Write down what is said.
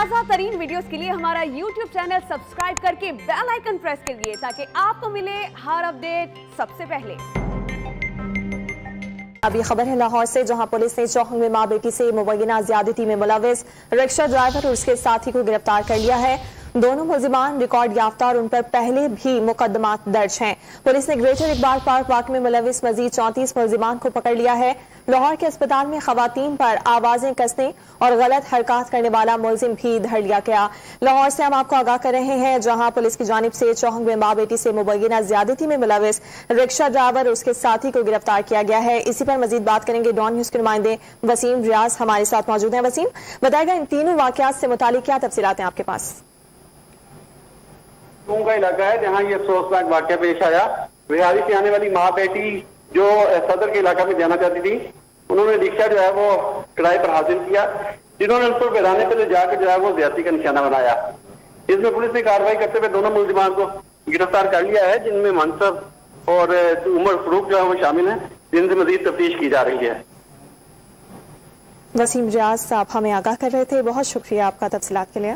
ताज़ा तरीन वीडियोस के लिए हमारा YouTube चैनल सब्सक्राइब करके बेल आइकन प्रेस करिए ताकि आपको मिले हर अपडेट सबसे पहले। अब ये खबर है लाहौर से, जहां पुलिस ने चौहंग में मां बेटी से मुबैना ज्यादती में मुलविस रिक्शा ड्राइवर और उसके साथी को गिरफ्तार कर लिया है। दोनों मुलजिमान रिकॉर्ड याफ्ता और उन पर पहले भी मुकदमात दर्ज हैं। पुलिस ने ग्रेटर इकबाल पार्क वाक़े में मुलविस मजीद 34 मुलजिमान को पकड़ लिया है। लाहौर के अस्पताल में खवातीन पर आवाजें कसने और गलत हरकत करने वाला मुलजिम भी धर लिया गया। लाहौर से हम आपको आगाह कर रहे हैं, जहां पुलिस की जानिब से चौहंग में मां बेटी से मुबैना ज्यादती में मुलविस रिक्शा ड्राइवर और उसके साथी को गिरफ्तार किया गया है। इसी पर मजीद बात करेंगे। डॉन न्यूज के नुमाइंदे वसीम रियाज हमारे साथ मौजूद हैं। वसीम, बताएगा इन तीनों वाकयात से मुतालिक क्या तफसीलात हैं आपके पास? का इलाका है जहाँ ये अफसोसनाक वाक़या पेश आया। रिहाई से आने वाली माँ बेटी जो सदर के इलाका में जाना चाहती थी, उन्होंने रिक्शा जो है वो किराए पर हासिल किया, जिन्होंने उन पर बेराने पर जाकर जो है वो ज्यादती का निशाना बनाया। इसमें पुलिस ने कार्रवाई करते हुए दोनों मुलजिमान को गिरफ्तार कर लिया है, जिनमें मनसब और उमर फरूक जो है वो शामिल है, जिनसे मजीद तफ्तीश की जा रही है। वसीम रियाज साहब हमें आगाह कर रहे थे, बहुत शुक्रिया आपका तफसीलात के लिए।